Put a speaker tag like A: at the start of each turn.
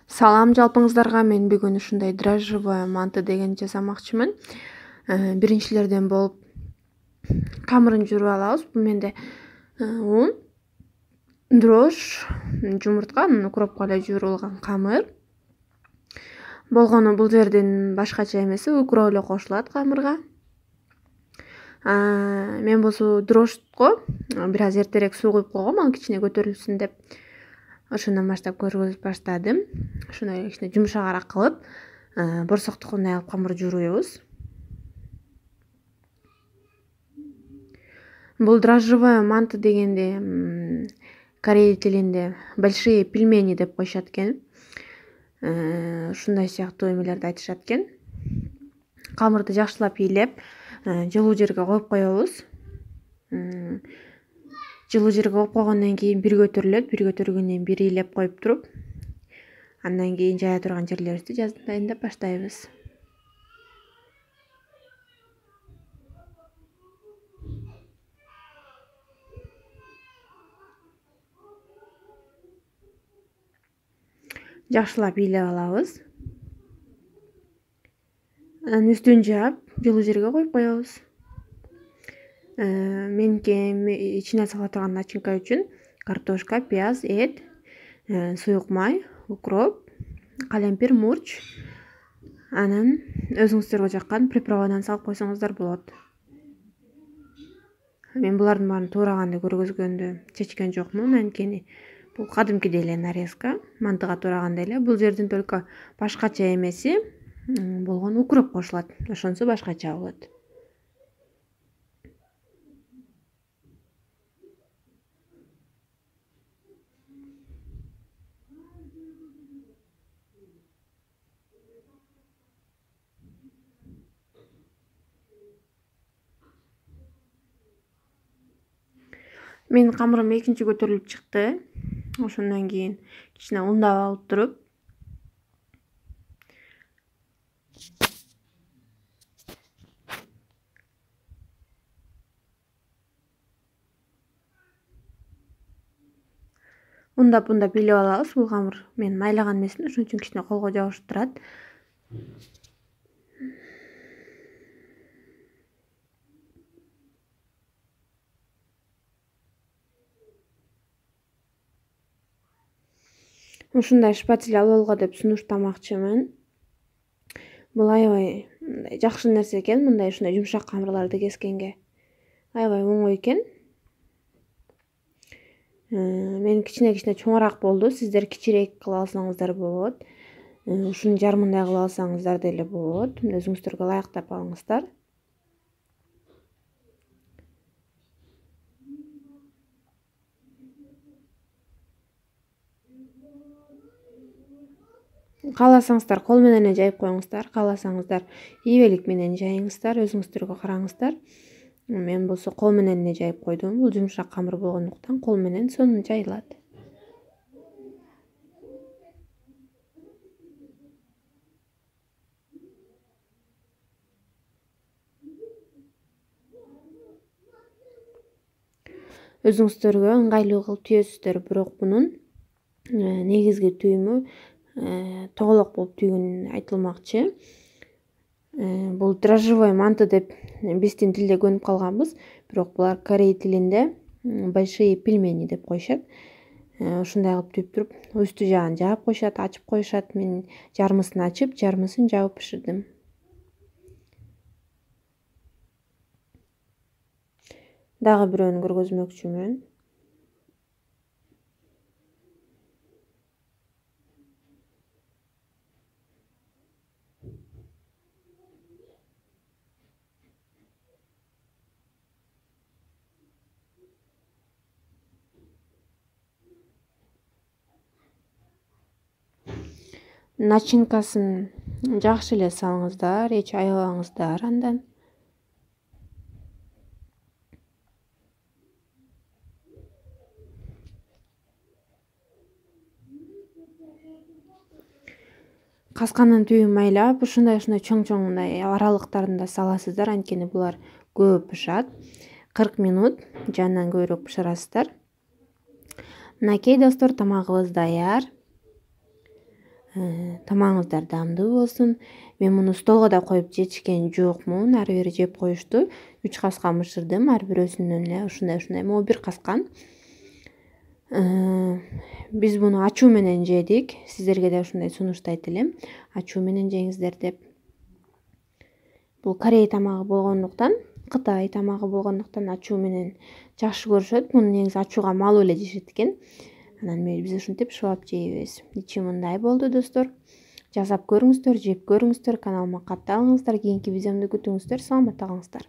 A: Салам жалпыңыздарга. Мен бүгүн ушундай дрожжевое манты деген жасамакчымын. Биринчилерден болуп камырын жууруп алабыз. Бул менде un, дрожж, жумуртка, анан укропко эле жуурулган камыр. Болгону бул жерден башкача эмеси укроп эле кошулат камырга. Мен болсо дрожжко бир аз эртерээк суу куюп койгом, ал кичине көтөрүлсүн деп. Ошондон баштап көргөзүп баштадым. Ошондой эле кичине жумшагыраак кылып, борсоктукундай кылып камыр жууруйбуз. Бул дрожжевое манты дегенде корей тилинде большие пельмени деп коюшат экен. Ушундай сыяктуу эмелерди айтышат экен. Камырды жакшылап ийлеп, жылуу жерге коюп коебуз. Жылуу жерге коюп койгондон кийин бир көтөрүлөт, бир көтөргөндөн бир ийлеп коюп туруп, андан кийин жая турган жерлерибизди дайындап баштайбыз. Жакшылап ийлеп алабыз. Анан үстүн жаап, жылуу жерге коюп коебуз. Меники ичине сала турган начинка үчүн картошка, пияз, эт, суюк май, укроп, калемпир, мурч, анан өзүңүздөргө жаккан приправадан салып койсоңуздар болот. Мен булардын баарын туураганда көргөзгөндү чечкен жокмун, анткени бул кадимкидей эле нарезка, мантыга туурагандай эле. Бул жердин только башкача эмеси болгону укроп кошулат. Ошонсу башкача болот. Менин камырым экинчи көтөрүлүп чыкты. Ошондон кийин кичине ундап алып туруп, ундап бийлеп алабыз. Бул камыр мен майлаган эмесмин, ошон үчүн кичине колго жабышып турат. Ушундай шпатель алолго деп сунуштамакчымын. Бул аябай жакшы нерсе экен, мындай ушундай жумшак камырларды кескенге. Аябай оңой экен. Мен кичине чоңураак болду. Сиздер кичирээк кыла алсаңыздар болот. Ушунун жарымындай кыла алсаңыздар деле болот. Өзүңүздөргө ылайыктап алыңыздар. Кааласаңыздар кол менен эле жайып коюңуздар, кааласаңыздар ийбелик менен жайыңыздар, өзүңүздөргө караңыздар. Мен болсо кол менен эле жайып койдум. Бул жумшак камыр болгондуктан кол менен сонун жайылат. Өзүңүздөргө ыңгайлуу кылып түйөсүздөр, бирок бунун негизги түйүмү тоголок болуп түйгөн айтылмакчы. Бул дрожжевой манты деп биздин тилде көнүп калганбыз, бирок булар корей тилинде большие пельмени деп коюшат. Ушундай кылып түйүп туруп, үстү жагын жаап коюшат, ачып коюшат. Мен жарымысын ачып, жарымысын жабып бышырдым. Дагы бирөөнү көргөзмөкчүмүн. Начинкасын жакшы эле салыңыздар, эч аябаңыздар андан. Касканын түбүн майлап, ушундай чоң мындай аралыктарында саласыздар, анткени булар көп пышат. 40 минут же андан көбүрөөк бышырасыздар. Мынакей достор, тамагыбыз даяр. Тамагыңыздар даамдуу болсун. Мен муну столго да коюп жечкен жокмун. Ары бери жеп коюшту. 3 каска бышырдым. Ар бирөөсүнөн эле ушундай могу 1 каска. Биз муну ачуу менен жедик. Сиздерге да ушундай сунуштайт элем. Ачуу менен жеңиздер деп. Бул Корей тамагы болгондуктан, Кытай тамагы болгондуктан ачуу менен жакшы көрүшөт. Муну негизи ачууга малып эле жешет экен. Анан биз ушинтип шыбап жейбиз. Ичи мындай болду достор. Жасап көрүңүздөр, жеп көрүңүздөр, каналыма катталыңыздар. Кийинки видеомду күтүңүздөр. Саламатта калыңыздар.